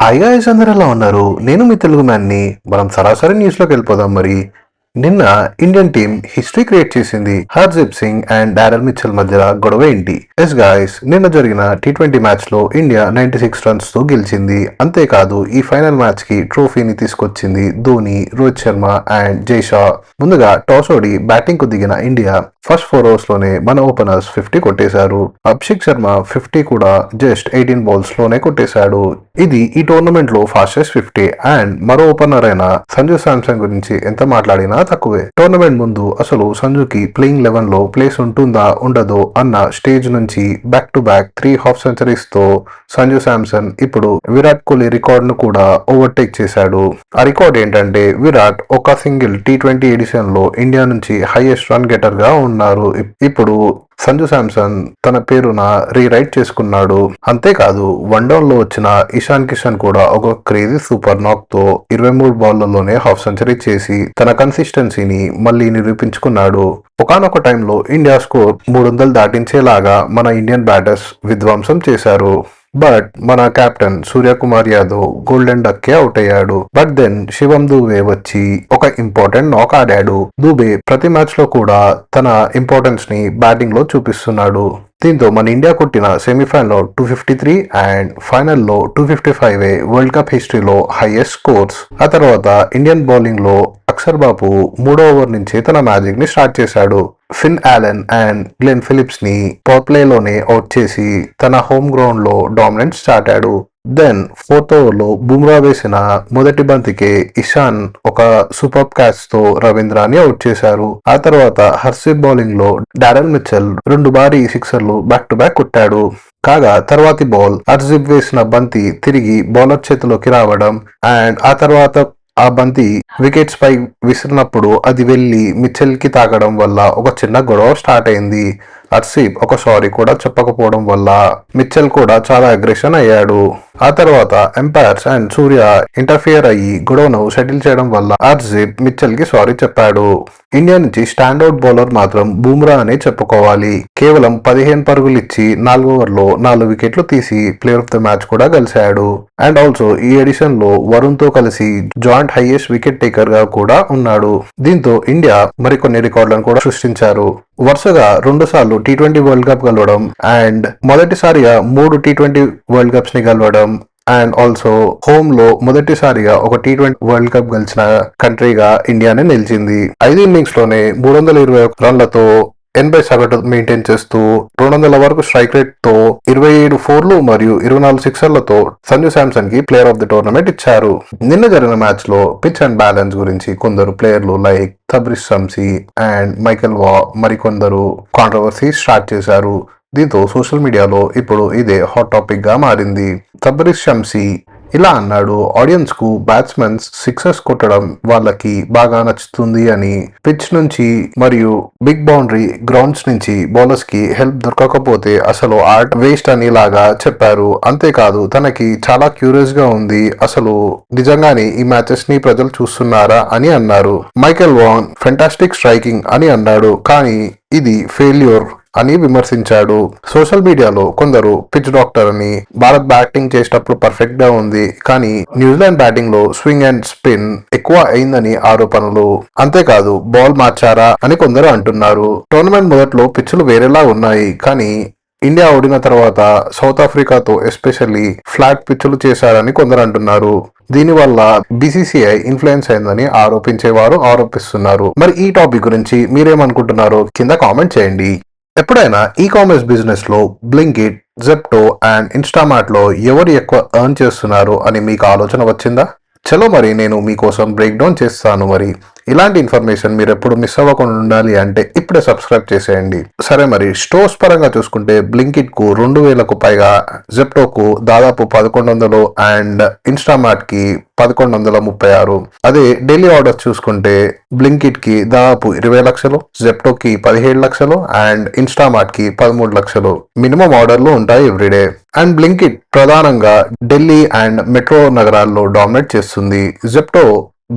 Hi guys, అందరూ ఎలా ఉన్నారు? నేను మీ తెలుగు మ్యాన్ని. మనం సరాసరి న్యూస్లోకి వెళ్ళిపోదాం. మరి నిన్న ఇండియన్ టీం హిస్టరీ క్రియేట్ చేసింది. Hardeep Singh and Daryl Mitchell మధ్య గొడవ ఏంటి? ఎస్ గాయ్స్, నిన్న జరిగిన టీ20 మ్యాచ్ లో ఇండియా 96 రన్స్ తో గెలిచింది. అంతేకాదు ఈ ఫైనల్ మ్యాచ్ కి ట్రోఫీని తీసుకొచ్చింది ధోని, రోహిత్ శర్మ అండ్ జైషా. ముందుగా టాస్ ఓడి బ్యాటింగ్ కు దిగిన ఇండియా ఫస్ట్ 4 ఓవర్స్ లోనే మన ఓపెనర్స్ 50 కొట్టేశారు. అభిషేక్ శర్మ 50 కూడా జస్ట్ 18 బాల్స్ లోనే కొట్టేశాడు. ఇది ఈ టోర్నమెంట్ లో ఫాస్టెస్ట్ 50. అండ్ మరో ఓపెనర్ అయిన సంజు శాంసన్ గురించి ఎంత మాట్లాడినా తక్కువే. టోర్నమెంట్ ముందు అసలు సంజుకి ప్లేయింగ్ 11 లో ప్లేస్ ఉంటుందా ఉండదో అన్న స్టేజ్ నుంచి back to back 3 half centuries తో సంజు శాంసన్ ఇప్పుడు విరాట్ కోహ్లీ రికార్డ్ ను కూడా ఓవర్టేక్ చేశాడు. ఆ రికార్డ్ ఏంటంటే విరాట్ ఒక సింగిల్ టీ20 ఎడిషన్ లో ఇండియా నుంచి హైయెస్ట్ రన్ గెటర్ గా ఉన్నారు. ఇప్పుడు సంజు శాంసన్ తన పేరున రీరైట్ చేసుకున్నాడు. అంతేకాదు వన్డౌన్ లో వచ్చిన ఇషాన్ కిషన్ కూడా ఒక క్రేజీ సూపర్ నాక్ తో 23 బాళ్లలోనే హాఫ్ సెంచరీ చేసి తన కన్సిస్టెన్సీని మళ్ళీ నిరూపించుకున్నాడు. ఒకానొక టైంలో ఇండియా స్కోర్ 300 దాటించేలాగా మన ఇండియన్ బ్యాటర్స్ విధ్వంసం చేశారు. బట్ మన captain Suryakumar Yadav golden duck కే అవుట్ అయ్యాడు. బట్ దెన్ శివం దూబే వచ్చి ఒక ఇంపార్టెంట్ నాక్ ఆడాడు. దూబే ప్రతి మ్యాచ్ లో కూడా తన ఇంపార్టెన్స్ ని బ్యాటింగ్ లో చూపిస్తున్నాడు. దీంతో మన ఇండియా కొట్టిన సెమీఫైనల్ లో 253 అండ్ ఫైనల్ లో 255 వరల్డ్ కప్ హిస్టరీలో హైయెస్ట్ స్కోర్స్. ఆ తర్వాత ఇండియన్ బౌలింగ్ లో అక్షర్ బాబు 3వ ఓవర్ నుంచి తన మ్యాజిక్ ని స్టార్ట్ చేశాడు. ఫిన్ ఆలన్ అండ్ గ్లెన్ ఫిలిప్స్ ని పవర్ ప్లే లోనే అవుట్ చేసి తన హోమ్ గ్రౌండ్ లో డామినెన్స్ చాటాడు. దెన్ 4th ఓవర్ లో బుమ్రా వేసిన మొదటి బంతికే ఇషాన్ ఒక సూపర్ క్యాచ్ తో రవీంద్రాని అవుట్ చేశారు. ఆ తర్వాత హర్షదీప్ బౌలింగ్ లో డారెల్ మిచెల్ 2 భారీ సిక్సర్లు బ్యాక్ టు బ్యాక్ కొట్టాడు. కాగా తర్వాతి బాల్ హర్షదీప్ వేసిన బంతి తిరిగి బౌలర్ చేతిలోకి రావడం అండ్ ఆ తర్వాత ఆ బంతి వికెట్స్ పై విసిరినప్పుడు అది వెళ్లి మిచెల్ కి తాకడం వల్ల ఒక చిన్న గొడవ స్టార్ట్ అయింది. హర్షదీప్ ఒక సారీ కూడా చెప్పకపోవడం వల్ల మిచెల్ కూడా చాలా అగ్రెషన్ అయ్యాడు. ఆ తర్వాత ఎంపైర్స్ అండ్ సూర్య ఇంటర్ఫియర్ అయ్యి గొడవను సెటిల్ చేయడం వల్ల హర్షదీప్ మిచెల్ కి సారీ చెప్పాడు. ఇండియా నుంచి స్టాండౌట్ బౌలర్ మాత్రం బుమ్రా అనే చెప్పుకోవాలి. కేవలం 15 పరుగులు ఇచ్చి 4 ఓవర్లో 4 వికెట్లు తీసి ప్లేయర్ ఆఫ్ ద మ్యాచ్ కూడా గెలిచాడు. అండ్ ఆల్సో ఈ ఎడిషన్ లో వరుణ్ తో కలిసి జాయింట్ హైయెస్ట్ వికెట్ టేకర్ గా కూడా ఉన్నాడు. దీంతో ఇండియా మరికొన్ని రికార్డులను కూడా సృష్టించారు. వరుసగా 2 సార్లు టీ20 వరల్డ్ కప్ గెలవడం అండ్ మొదటిసారిగా 3 టీ20 వరల్డ్ కప్స్ ని గెలవడం అండ్ ఆల్సో హోమ్ లో మొదటిసారిగా ఒక టీ20 వరల్డ్ కప్ గెలిచిన కంట్రీగా ఇండియానే నిలిచింది. 5 ఇన్నింగ్స్ లోనే 321 రన్లతో 80 సగటు మెయింటైన్ చేస్తూ 200 వరకు స్ట్రైక్ రేట్ తో 27 ఫోర్లు మరియు 24 సిక్సర్లతో సంజు శాంసన్ కి ప్లేయర్ ఆఫ్ ది టోర్నమెంట్ ఇచ్చారు. నిన్న జరిగిన మ్యాచ్ లో పిచ్ అండ్ బ్యాలెన్స్ గురించి కొందరు ప్లేయర్లు like Tabraiz Shamsi and Michael Vaughan మరికొందరు కాంట్రవర్సీ స్టార్ట్ చేశారు. దీంతో సోషల్ మీడియాలో ఇప్పుడు ఇదే హాట్ టాపిక్ గా మారింది. తబ్రిజ్ షమ్సీ ఇలా అన్నాడు, ఆడియన్స్ కు బ్యాట్స్మెన్స్ సిక్సర్స్ కొట్టడం వాళ్ళకి బాగా నచ్చుతుంది అని, పిచ్ నుంచి మరియు బిగ్ బౌండరీ గ్రౌండ్స్ నుంచి బౌలర్స్ కి హెల్ప్ దొరకకపోతే అసలు ఆర్ట్ వేస్ట్ అని లాగా చెప్పారు. అంతేకాదు తనకి చాలా క్యూరియస్ గా ఉంది, అసలు నిజంగానే ఈ మ్యాచెస్ ని ప్రజలు చూస్తున్నారా అని అన్నారు. మైకెల్ వాన్ ఫెంటాస్టిక్ స్ట్రైకింగ్ అని అన్నాడు, కానీ ఇది ఫెయిల్యూర్ అని విమర్శించాడు. సోషల్ మీడియాలో కొందరు పిచ్ డాక్టర్ అని, భారత్ బ్యాటింగ్ చేసేటప్పుడు పర్ఫెక్ట్ గా ఉంది కానీ న్యూజిలాండ్ బ్యాటింగ్ లో స్వింగ్ అండ్ స్పిన్ ఎక్కువ అయిందని ఆరోపణలు. అంతేకాదు బాల్ మార్చారా అని కొందరు అంటున్నారు. టోర్నమెంట్ మొదట్లో పిచ్చులు వేరేలా ఉన్నాయి కానీ ఇండియా ఓడిన తర్వాత సౌత్ ఆఫ్రికాతో ఎస్పెషల్లీ ఫ్లాట్ పిచ్చులు చేశారని కొందరు అంటున్నారు. దీనివల్ల బీసీసీఐ ఇన్ఫ్లుయెన్స్ అయిందని ఆరోపించేవారు ఆరోపిస్తున్నారు. మరి ఈ టాపిక్ గురించి మీరేమనుకుంటున్నారో కింద కామెంట్ చేయండి. ఎప్పుడైనా ఈ కామర్స్ బిజినెస్ లో బ్లింకిట్, జెప్టో అండ్ ఇన్స్టామార్ట్ లో ఎవరు ఎక్కువ ఎర్న్ చేస్తున్నారు అని మీకు ఆలోచన వచ్చిందా? చలో మరి నేను మీకోసం బ్రేక్ డౌన్ చేస్తాను. మరి ఇలాంటి ఇన్ఫర్మేషన్ మీరు ఎప్పుడు మిస్ అవ్వకుండా ఉండాలి అంటే ఇప్పుడే సబ్స్క్రైబ్ చేసేయండి. సరే, మరి స్టోర్స్ పరంగా చూసుకుంటే బ్లింకిట్ కు 2000కు పైగా, జెప్టోకు దాదాపు 1100 అండ్ ఇన్స్టామార్ట్ కి 1136. అదే డైలీ ఆర్డర్స్ చూసుకుంటే బ్లింకిట్ కి దాదాపు 20 లక్షలు, జెప్టోకి 17 లక్షలు అండ్ ఇన్స్టామార్ట్ కి 13 లక్షలు మినిమం ఆర్డర్లు ఉంటాయి ఎవ్రీడే. అండ్ బ్లింకిట్ ప్రధానంగా ఢిల్లీ అండ్ మెట్రో నగరాల్లో డామినేట్ చేస్తుంది. జెప్టో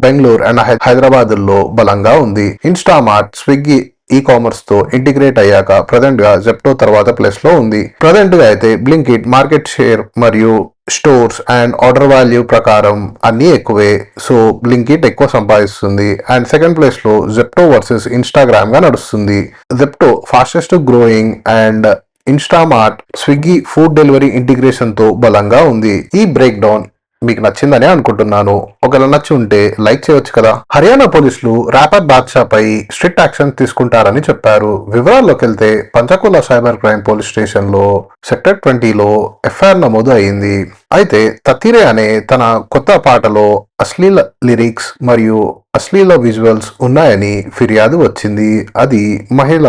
బెంగళూరు అండ్ హైదరాబాద్ లో బలంగా ఉంది. ఇన్స్టామార్ట్ స్విగ్గీ ఈ కామర్స్ తో ఇంటిగ్రేట్ అయ్యాక ప్రజెంట్ గా జెప్టో తర్వాత ప్లేస్ లో ఉంది. ప్రజెంట్ గా అయితే బ్లింకిట్ మార్కెట్ షేర్ మరియు స్టోర్స్ అండ్ ఆర్డర్ వాల్యూ ప్రకారం అన్ని ఎక్కువే. సో బ్లింకిట్ ఎక్కువ సంపాదిస్తుంది అండ్ సెకండ్ ప్లేస్ లో జెప్టో వర్సెస్ ఇన్స్టాగ్రామ్ గా నడుస్తుంది. Zepto fastest growing and Instamart, Swiggy food delivery integration తో బలంగా ఉంది. ఈ బ్రేక్ డౌన్ మీకు నచ్చిందని అనుకుంటున్నాను. ఒకవేళ నచ్చి ఉంటే లైక్ చేయొచ్చు కదా. హర్యానా పోలీసులు ర్యాపర్ బాద్షా పై స్ట్రిక్ట్ యాక్షన్ తీసుకుంటారని చెప్పారు. వివరాల్లోకి వెళ్తే Panchkula cyber crime police station లో సెక్టర్ 20లో ఎఫ్ఐఆర్ నమోదు అయింది. అయితే తతీరే అనే తన కొత్త పాటలో అశ్లీల లిరిక్స్ మరియు అశ్లీల విజువల్స్ ఉన్నాయని ఫిర్యాదు వచ్చింది. అది మహిళ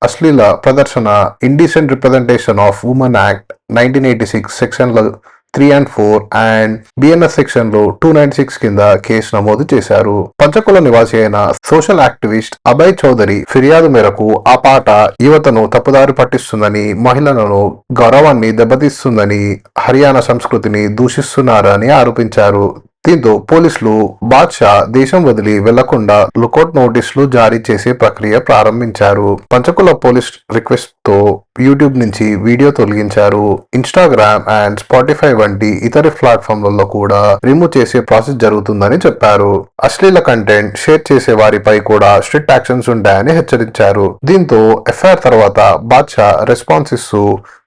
అశ్లీల ప్రదర్శన, indecent representation of women act 1986 సెక్షన్ల 3 and 4 అండ్ బిఎన్ఎస్ సెక్షన్ లో 296 కింద కేసు నమోదు చేశారు. పంచకుల నివాసి అయిన సోషల్ యాక్టివిస్ట్ అభయ్ చౌదరి ఫిర్యాదు మేరకు ఆ పాట యువతను తప్పుదారి పట్టిస్తుందని, మహిళలను గౌరవాన్ని దెబ్బతీస్తుందని, హర్యానా సంస్కృతిని దూషిస్తున్నారని ఆరోపించారు. దీంతో పోలీసులు బాద్షా దేశం వదిలి వెళ్లకుండా లుకౌట్ నోటీసులు జారీ చేసే ప్రక్రియ ప్రారంభించారు. పంచకుల పోలీస్ రిక్వెస్ట్ తో యూట్యూబ్ నుంచి వీడియో తొలగించారు. ఇన్స్టాగ్రామ్ అండ్ స్పాటిఫై వంటి ఇతర ప్లాట్ఫామ్లలో కూడా రిమూవ్ చేసే ప్రాసెస్ జరుగుతుందని చెప్పారు. అశ్లీల కంటెంట్ షేర్ చేసే వారిపై కూడా స్ట్రిక్ట్ యాక్షన్స్ ఉంటాయని హెచ్చరించారు. దీంతో ఎఫ్ఐఆర్ తర్వాత బాద్షా రెస్పాన్స్ ఇస్తూ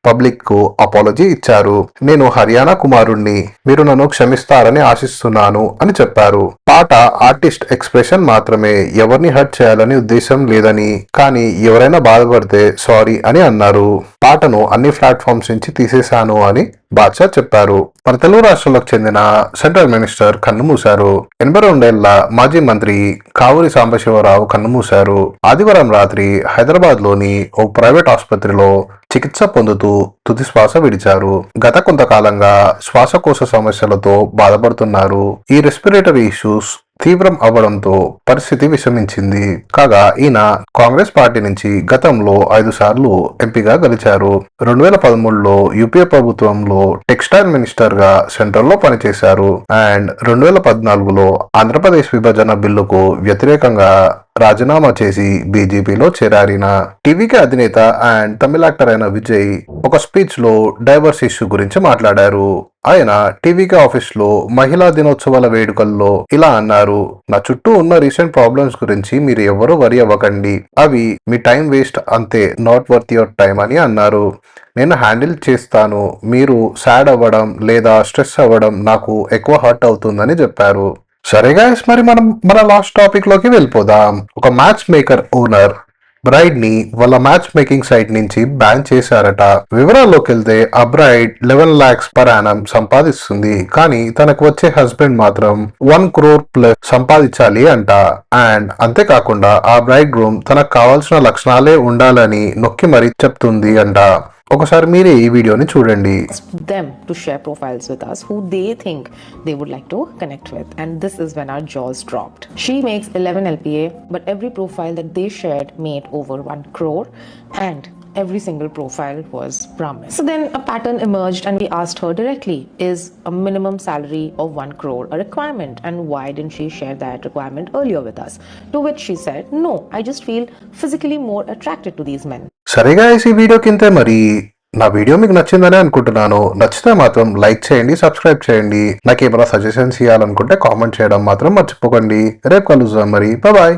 పబ్లిక్ కు అపాలజీ ఇచ్చారు. నేను హర్యానా కుమారుణ్ణి, మీరు నన్ను క్షమిస్తారని ఆశిస్తున్నాను అని చెప్పారు. పాట ఆర్టిస్ట్ ఎక్స్ప్రెషన్ మాత్రమే, ఎవరిని హర్ట్ చేయాలని ఉద్దేశం లేదని, కానీ ఎవరైనా బాధపడితే సారీ అని అన్నారు. పాటను అన్ని ప్లాట్ఫామ్స్ నుంచి తీసేశాను అని బాద్షా చెప్పారు. మన తెలుగు రాష్ట్రాలకు చెందిన సెంట్రల్ మినిస్టర్ కన్నుమూశారు. 82 ఏళ్ల మాజీ మంత్రి కావూరి సాంబశివరావు కన్నుమూశారు. ఆదివారం రాత్రి హైదరాబాద్ లోని ఓ ప్రైవేట్ ఆసుపత్రిలో చికిత్స పొందుతూ తుది శ్వాస విడిచారు. గత కొంతకాలంగా శ్వాసకోశ సమస్యలతో బాధపడుతున్నారు. ఈ రెస్పిరేటరీ ఇష్యూస్ తీవ్రం అవ్వడంతో పరిస్థితి విషమించింది. కాగా ఈయన కాంగ్రెస్ పార్టీ నుంచి గతంలో 5 సార్లు ఎంపీగా గెలిచారు. 2013లో యూపీఏ ప్రభుత్వంలో టెక్స్టైల్ మినిస్టర్ గా సెంట్రల్ లో పనిచేశారు అండ్ 2014లో ఆంధ్రప్రదేశ్ విభజన బిల్లుకు వ్యతిరేకంగా రాజీనామా చేసి బీజేపీలో చేరారిన టీవీకే అధినేత అండ్ తమిళ యాక్టర్ అయిన విజయ్ ఒక స్పీచ్ లో డైవర్స్ ఇష్యూ గురించి మాట్లాడారు. ఆయన టీవీకే ఆఫీస్ లో మహిళా దినోత్సవాల వేడుకల్లో ఇలా అన్నారు: నా చుట్టూ ఉన్న రీసెంట్ ప్రాబ్లమ్స్ గురించి మీరు ఎవరూ వరి అవ్వకండి, అవి మీ టైం వేస్ట్ అంతే, నాట్ వర్త్ యువర్ టైం అని అన్నారు. నేను హ్యాండిల్ చేస్తాను, మీరు సాడ్ అవ్వడం లేదా స్ట్రెస్ అవ్వడం నాకు ఎక్కువ హర్ట్ అవుతుందని చెప్పారు. సరే గైస్, మరి మనం మన లాస్ట్ టాపిక్ లోకి వెళ్ళిపోదాం. ఒక మ్యాచ్ మేకర్ ఓనర్ బ్రైడ్ ని వాళ్ళ మ్యాచ్ మేకింగ్ సైట్ నుంచి బ్యాన్ చేశారట. వివరాల్లోకి వెళ్తే ఆ బ్రైడ్ 11 lakhs per annum సంపాదిస్తుంది, కానీ తనకు వచ్చే హస్బెండ్ మాత్రం 1 crore plus సంపాదించాలి అంట. అండ్ అంతేకాకుండా ఆ బ్రైడ్ గ్రూమ్ తనకు కావాల్సిన లక్షణాలే ఉండాలని నొక్కి మరీ చెప్తుంది అంట. ఒకసారి మీరే ఈ వీడియోని చూడండి. Them to share profiles with us who they think they would like to connect with, and this is when our jaws dropped. She makes 11 LPA, but every profile that they shared made over 1 crore, and every single profile was promised. So then a pattern emerged and we asked her directly, is a minimum salary of 1 crore a requirement, and why didn't she share that requirement earlier with us? To which she said, no, I just feel physically more attracted to these men. సరిగా ఈ video కింద మరి నా video మీకు నచ్చిందని అనుకుంటున్నాను. నచ్చితే మాత్రం లైక్ చేయండి, సబ్స్క్రైబ్ చేయండి. నాకు ఏమైనా సజెషన్స్ ఇవ్వాలనుకుంటే కామెంట్ చేయడం మాత్రం మర్చిపోకండి. రేపు కలుద్దాం మరి. బాయ్.